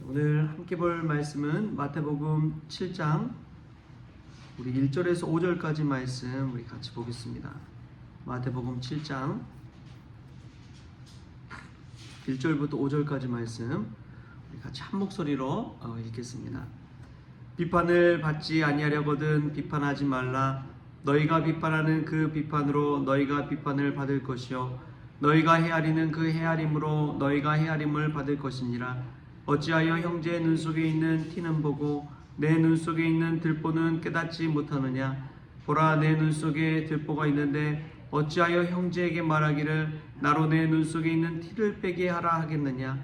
오늘 함께 볼 말씀은 마태복음 7장 우리 1절에서 5절까지 말씀 우리 같이 보겠습니다. 마태복음 7장 1절부터 5절까지 말씀 우리 같이 한 목소리로 읽겠습니다. 비판을 받지 아니하려거든 비판하지 말라. 너희가 비판하는 그 비판으로 너희가 비판을 받을 것이요 너희가 헤아리는 그 헤아림으로 너희가 헤아림을 받을 것이니라. 어찌하여 형제의 눈 속에 있는 티는 보고 내 눈 속에 있는 들보는 깨닫지 못하느냐. 보라, 내 눈 속에 들보가 있는데 어찌하여 형제에게 말하기를 나로 내 눈 속에 있는 티를 빼게 하라 하겠느냐.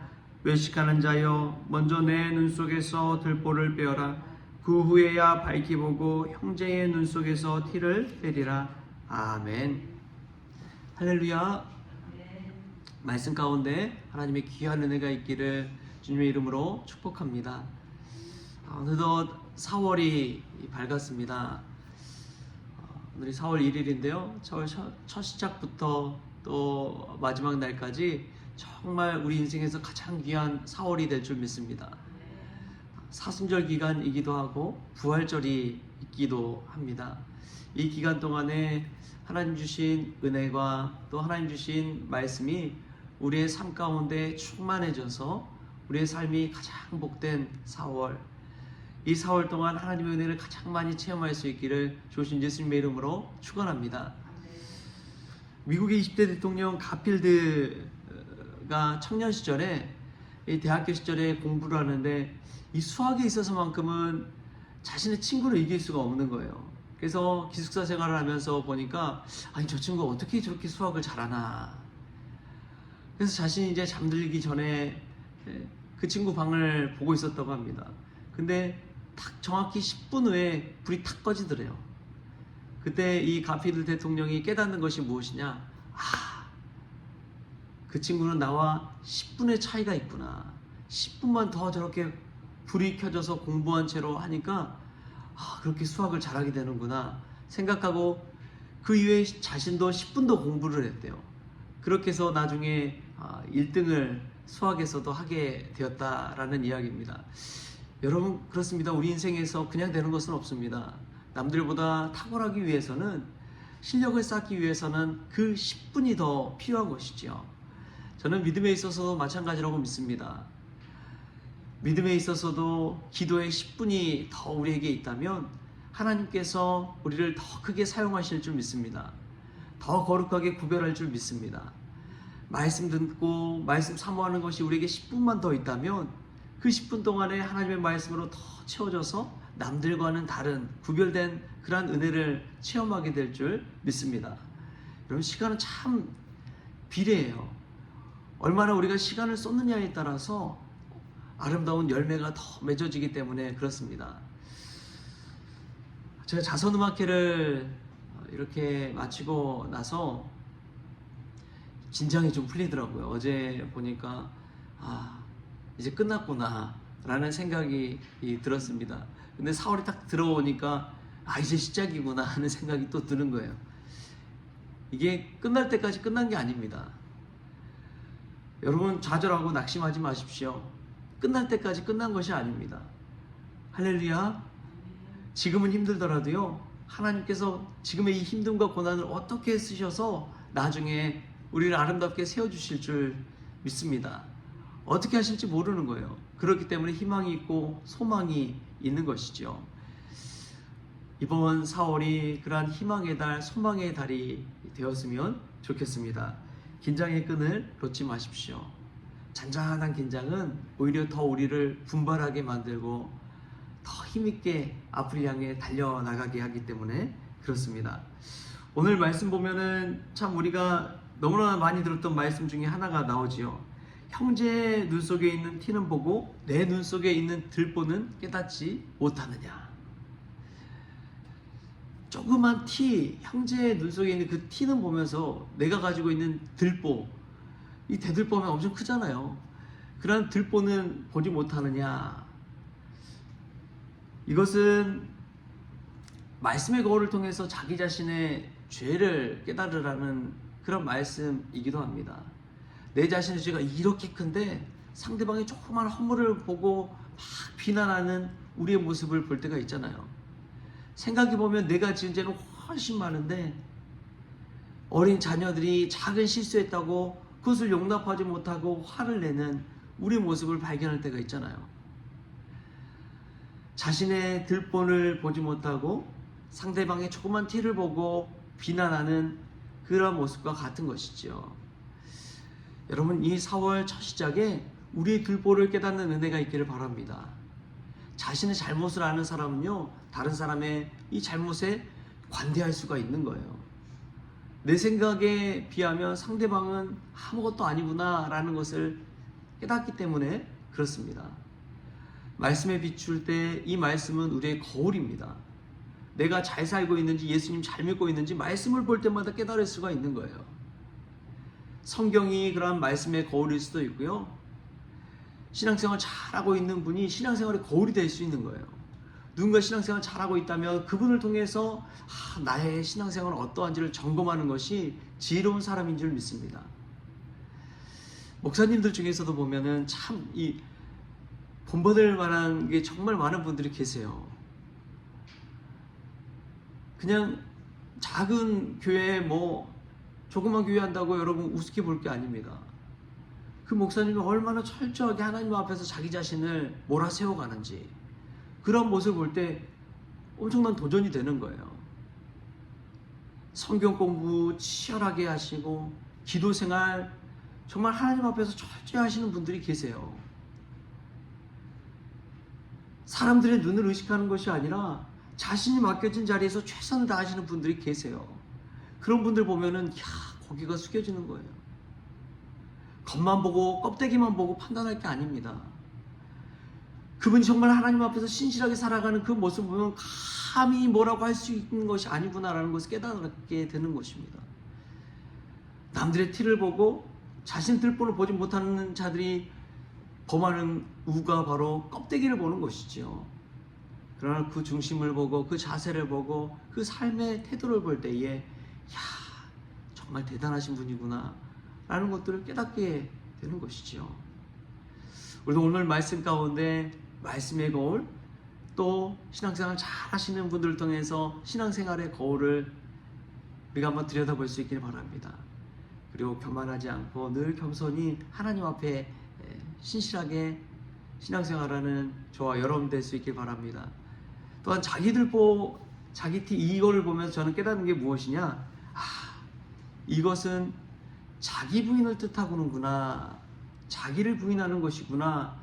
외식하는 자여, 먼저 내 눈 속에서 들보를 빼어라. 그 후에야 밝히 보고 형제의 눈 속에서 티를 빼리라. 아멘. 할렐루야. 말씀 가운데 하나님의 귀한 은혜가 있기를 주님의 이름으로 축복합니다. 어느덧 4월이 밝았습니다. 오늘이 4월 1일인데요. 첫 시작부터 또 마지막 날까지 정말 우리 인생에서 가장 귀한 4월이 될 줄 믿습니다. 사순절 기간이기도 하고 부활절이 있기도 합니다. 이 기간 동안에 하나님 주신 은혜가 또 하나님 주신 말씀이 우리의 삶 가운데 충만해져서 우리의 삶이 가장 복된 4월, 이 4월 동안 하나님의 은혜를 가장 많이 체험할 수 있기를 주신 예수님의 이름으로 축원합니다. 미국의 20대 대통령 가필드가 청년 시절에 대학교 시절에 공부를 하는데 이 수학에 있어서만큼은 자신의 친구를 이길 수가 없는 거예요. 그래서 기숙사 생활을 하면서 보니까 아니 저 친구 어떻게 저렇게 수학을 잘하나. 그래서 자신이 이제 잠들기 전에 그 친구 방을 보고 있었다고 합니다. 근데 딱 정확히 10분 후에 불이 탁 꺼지더래요. 그때 이 가필드 대통령이 깨닫는 것이 무엇이냐. 그 친구는 나와 10분의 차이가 있구나. 10분만 더 저렇게 불이 켜져서 공부한 채로 하니까 그렇게 수학을 잘하게 되는구나 생각하고 그 이후에 자신도 10분 더 공부를 했대요. 그렇게 해서 나중에 1등을 수학에서도 하게 되었다라는 이야기입니다. 여러분 그렇습니다. 우리 인생에서 그냥 되는 것은 없습니다. 남들보다 탁월하기 위해서는 실력을 쌓기 위해서는 그 10분이 더 필요한 것이죠. 저는 믿음에 있어서도 마찬가지라고 믿습니다. 믿음에 있어서도 기도의 10분이 더 우리에게 있다면 하나님께서 우리를 더 크게 사용하실 줄 믿습니다. 더 거룩하게 구별할 줄 믿습니다. 말씀 듣고 말씀 사모하는 것이 우리에게 10분만 더 있다면 그 10분 동안에 하나님의 말씀으로 더 채워져서 남들과는 다른 구별된 그러한 은혜를 체험하게 될 줄 믿습니다. 여러분 시간은 참 비례해요. 얼마나 우리가 시간을 쏟느냐에 따라서 아름다운 열매가 더 맺어지기 때문에 그렇습니다. 제가 자선음악회를 이렇게 마치고 나서 긴장이 좀 풀리더라고요. 어제 보니까 이제 끝났구나 라는 생각이 들었습니다. 근데 4월이 딱 들어오니까 이제 시작이구나 하는 생각이 또 드는 거예요. 이게 끝날 때까지 끝난 게 아닙니다. 여러분 좌절하고 낙심하지 마십시오. 끝날 때까지 끝난 것이 아닙니다. 할렐루야. 지금은 힘들더라도요 하나님께서 지금의 이 힘듦과 고난을 어떻게 쓰셔서 나중에 우리를 아름답게 세워주실 줄 믿습니다. 어떻게 하실지 모르는 거예요. 그렇기 때문에 희망이 있고 소망이 있는 것이죠. 이번 4월이 그러한 희망의 달, 소망의 달이 되었으면 좋겠습니다. 긴장의 끈을 놓지 마십시오. 잔잔한 긴장은 오히려 더 우리를 분발하게 만들고 더 힘있게 앞을 향해 달려나가게 하기 때문에 그렇습니다. 오늘 말씀 보면은 참 우리가 너무나 많이 들었던 말씀 중에 하나가 나오지요. 형제의 눈 속에 있는 티는 보고 내 눈 속에 있는 들보는 깨닫지 못하느냐. 조그만 티, 형제의 눈 속에 있는 그 티는 보면서 내가 가지고 있는 들보, 이 대들보면 엄청 크잖아요. 그런 들보는 보지 못하느냐. 이것은 말씀의 거울을 통해서 자기 자신의 죄를 깨달으라는 그런 말씀이기도 합니다. 내 자신의 죄가 이렇게 큰데 상대방의 조그만 허물을 보고 막 비난하는 우리의 모습을 볼 때가 있잖아요. 생각해보면 내가 지은 죄는 훨씬 많은데 어린 자녀들이 작은 실수했다고 그것을 용납하지 못하고 화를 내는 우리의 모습을 발견할 때가 있잖아요. 자신의 들본을 보지 못하고 상대방의 조그만 티를 보고 비난하는 그런 모습과 같은 것이죠. 여러분, 이 4월 첫 시작에 우리의 들보를 깨닫는 은혜가 있기를 바랍니다. 자신의 잘못을 아는 사람은요, 다른 사람의 이 잘못에 관대할 수가 있는 거예요. 내 생각에 비하면 상대방은 아무것도 아니구나 라는 것을 깨닫기 때문에 그렇습니다. 말씀에 비출 때 이 말씀은 우리의 거울입니다. 내가 잘 살고 있는지, 예수님 잘 믿고 있는지 말씀을 볼 때마다 깨달을 수가 있는 거예요. 성경이 그러한 말씀의 거울일 수도 있고요, 신앙생활 잘하고 있는 분이 신앙생활의 거울이 될 수 있는 거예요. 누군가 신앙생활 잘하고 있다면 그분을 통해서 나의 신앙생활은 어떠한지를 점검하는 것이 지혜로운 사람인 줄 믿습니다. 목사님들 중에서도 보면은 참 이 본받을 만한 게 정말 많은 분들이 계세요. 그냥 작은 교회 조그만 교회 한다고 여러분 우습게 볼 게 아닙니다. 그 목사님이 얼마나 철저하게 하나님 앞에서 자기 자신을 몰아세워 가는지, 그런 모습을 볼 때 엄청난 도전이 되는 거예요. 성경 공부 치열하게 하시고 기도 생활 정말 하나님 앞에서 철저히 하시는 분들이 계세요. 사람들의 눈을 의식하는 것이 아니라 자신이 맡겨진 자리에서 최선을 다하시는 분들이 계세요. 그런 분들 보면은 고개가 숙여지는 거예요. 겉만 보고 껍데기만 보고 판단할 게 아닙니다. 그분이 정말 하나님 앞에서 신실하게 살아가는 그 모습을 보면 감히 뭐라고 할 수 있는 것이 아니구나라는 것을 깨닫게 되는 것입니다. 남들의 티를 보고 자신 들본을 보지 못하는 자들이 범하는 우가 바로 껍데기를 보는 것이죠. 그러나 그 중심을 보고 그 자세를 보고 그 삶의 태도를 볼 때에 정말 대단하신 분이구나 라는 것들을 깨닫게 되는 것이죠. 우리도 오늘 말씀 가운데 말씀의 거울, 또 신앙생활 잘 하시는 분들을 통해서 신앙생활의 거울을 우리가 한번 들여다볼 수 있길 바랍니다. 그리고 교만하지 않고 늘 겸손히 하나님 앞에 신실하게 신앙생활하는 저와 여러분 될 수 있길 바랍니다. 또한 자기 티 이거를 보면서 저는 깨닫는 게 무엇이냐, 이것은 자기 부인을 뜻하고는구나, 자기를 부인하는 것이구나,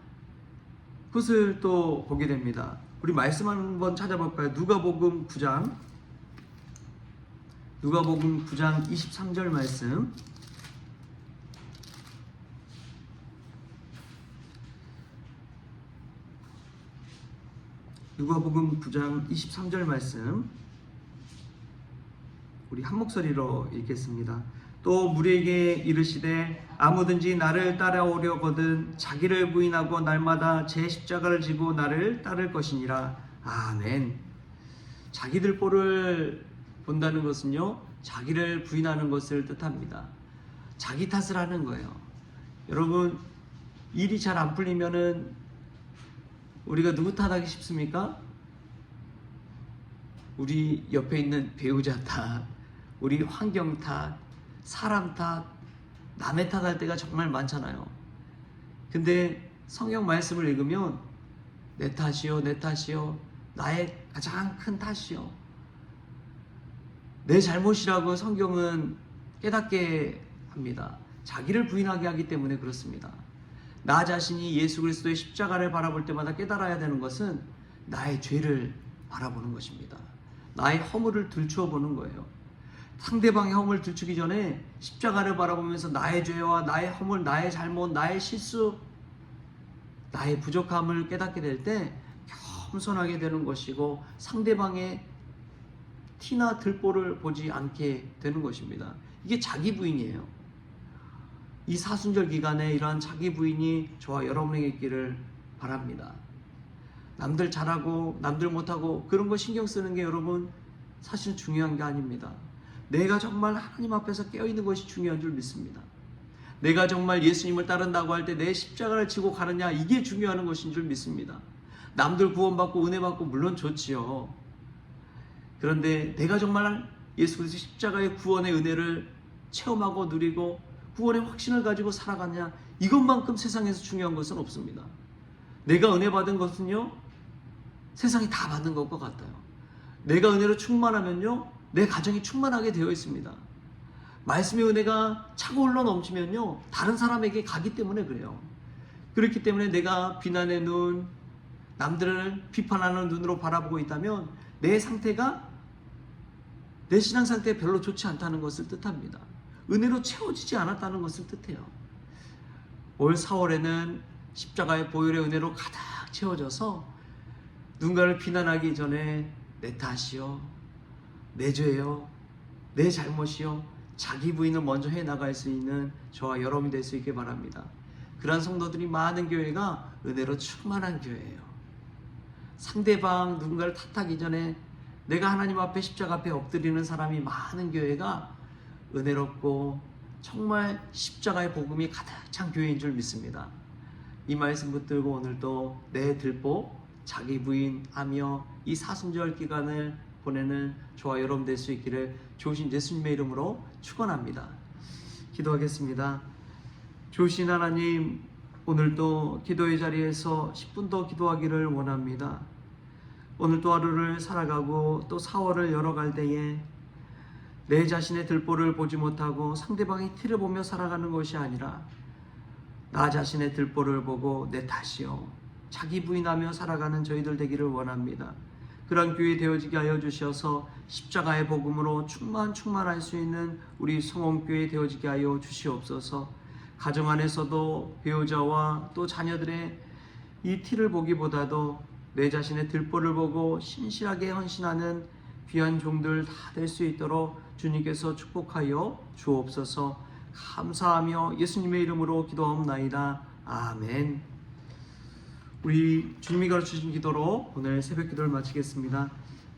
그것을 또 보게 됩니다. 우리 말씀 한번 찾아볼까요? 누가복음 9장 23절 말씀. 누가복음 9장 23절 말씀, 우리 한 목소리로 읽겠습니다. 또 무리에게 이르시되 아무든지 나를 따라오려거든 자기를 부인하고 날마다 제 십자가를 지고 나를 따를 것이니라. 아멘. 자기들 꼴을 본다는 것은요, 자기를 부인하는 것을 뜻합니다. 자기 탓을 하는 거예요. 여러분, 일이 잘 안 풀리면은 우리가 누구 탓하기 쉽습니까? 우리 옆에 있는 배우자 탓, 우리 환경 탓, 사람 탓, 남의 탓할 때가 정말 많잖아요. 근데 성경 말씀을 읽으면 내 탓이요, 내 탓이요, 나의 가장 큰 탓이요, 내 잘못이라고 성경은 깨닫게 합니다. 자기를 부인하게 하기 때문에 그렇습니다. 나 자신이 예수 그리스도의 십자가를 바라볼 때마다 깨달아야 되는 것은 나의 죄를 바라보는 것입니다. 나의 허물을 들추어 보는 거예요. 상대방의 허물을 들추기 전에 십자가를 바라보면서 나의 죄와 나의 허물, 나의 잘못, 나의 실수, 나의 부족함을 깨닫게 될 때 겸손하게 되는 것이고, 상대방의 티나 들보를 보지 않게 되는 것입니다. 이게 자기 부인이에요. 이 사순절 기간에 이러한 자기 부인이 저와 여러분에게 있기를 바랍니다. 남들 잘하고 남들 못하고 그런 거 신경 쓰는 게 여러분 사실 중요한 게 아닙니다. 내가 정말 하나님 앞에서 깨어있는 것이 중요한 줄 믿습니다. 내가 정말 예수님을 따른다고 할 때 내 십자가를 지고 가느냐, 이게 중요한 것인 줄 믿습니다. 남들 구원받고 은혜 받고 물론 좋지요. 그런데 내가 정말 예수 그리스도 십자가의 구원의 은혜를 체험하고 누리고 구원의 확신을 가지고 살아가냐, 이것만큼 세상에서 중요한 것은 없습니다. 내가 은혜 받은 것은요, 세상이 다 받는 것과 같아요. 내가 은혜로 충만하면요, 내 가정이 충만하게 되어 있습니다. 말씀의 은혜가 차고 흘러 넘치면요, 다른 사람에게 가기 때문에 그래요. 그렇기 때문에 내가 비난의 눈, 남들을 비판하는 눈으로 바라보고 있다면 내 상태가, 내 신앙 상태가 별로 좋지 않다는 것을 뜻합니다. 은혜로 채워지지 않았다는 것을 뜻해요. 올 4월에는 십자가의 보혈의 은혜로 가득 채워져서 누군가를 비난하기 전에 내 탓이요, 내 죄요, 내 잘못이요, 자기 부인을 먼저 해나갈 수 있는 저와 여러분이 될 수 있게 바랍니다. 그러한 성도들이 많은 교회가 은혜로 충만한 교회예요. 상대방 누군가를 탓하기 전에 내가 하나님 앞에 십자가 앞에 엎드리는 사람이 많은 교회가 은혜롭고 정말 십자가의 복음이 가득 찬 교회인 줄 믿습니다. 이 말씀 붙들고 오늘도 내 들보 자기 부인하며 이 사순절 기간을 보내는 저와 여러분 될 수 있기를 좋으신 예수님의 이름으로 축원합니다. 기도하겠습니다. 좋으신 하나님, 오늘도 기도의 자리에서 10분 더 기도하기를 원합니다. 오늘 또 하루를 살아가고 또 4월을 열어갈 때에 내 자신의 들보를 보지 못하고 상대방의 티를 보며 살아가는 것이 아니라 나 자신의 들보를 보고 내 탓이요, 자기 부인하며 살아가는 저희들 되기를 원합니다. 그런 교회 되어지게 하여 주셔서 십자가의 복음으로 충만할 수 있는 우리 성원교회 되어지게 하여 주시옵소서. 가정 안에서도 배우자와 또 자녀들의 이 티를 보기보다도 내 자신의 들보를 보고 신실하게 헌신하는 귀한 종들 다 될 수 있도록 주님께서 축복하여 주옵소서. 감사하며 예수님의 이름으로 기도하옵나이다. 아멘. 우리 주님이 가르쳐주신 기도로 오늘 새벽 기도를 마치겠습니다.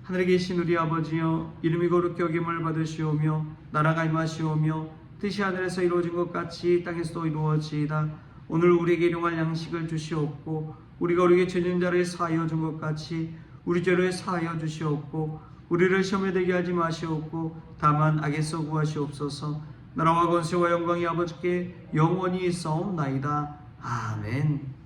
하늘에 계신 우리 아버지여, 이름이 거룩히 여김을 받으시오며 나라가 임하시오며 뜻이 하늘에서 이루어진 것 같이 땅에서도 이루어지이다. 오늘 우리에게 일용할 양식을 주시옵고 우리가 우리에게 죄 지은 자를 사하여 준 것 같이 우리 죄를 사하여 주시옵고 우리를 시험에 들게 하지 마시옵고 다만 악에서 구하시옵소서. 나라와 권세와 영광이 아버지께 영원히 있사옵나이다. 아멘.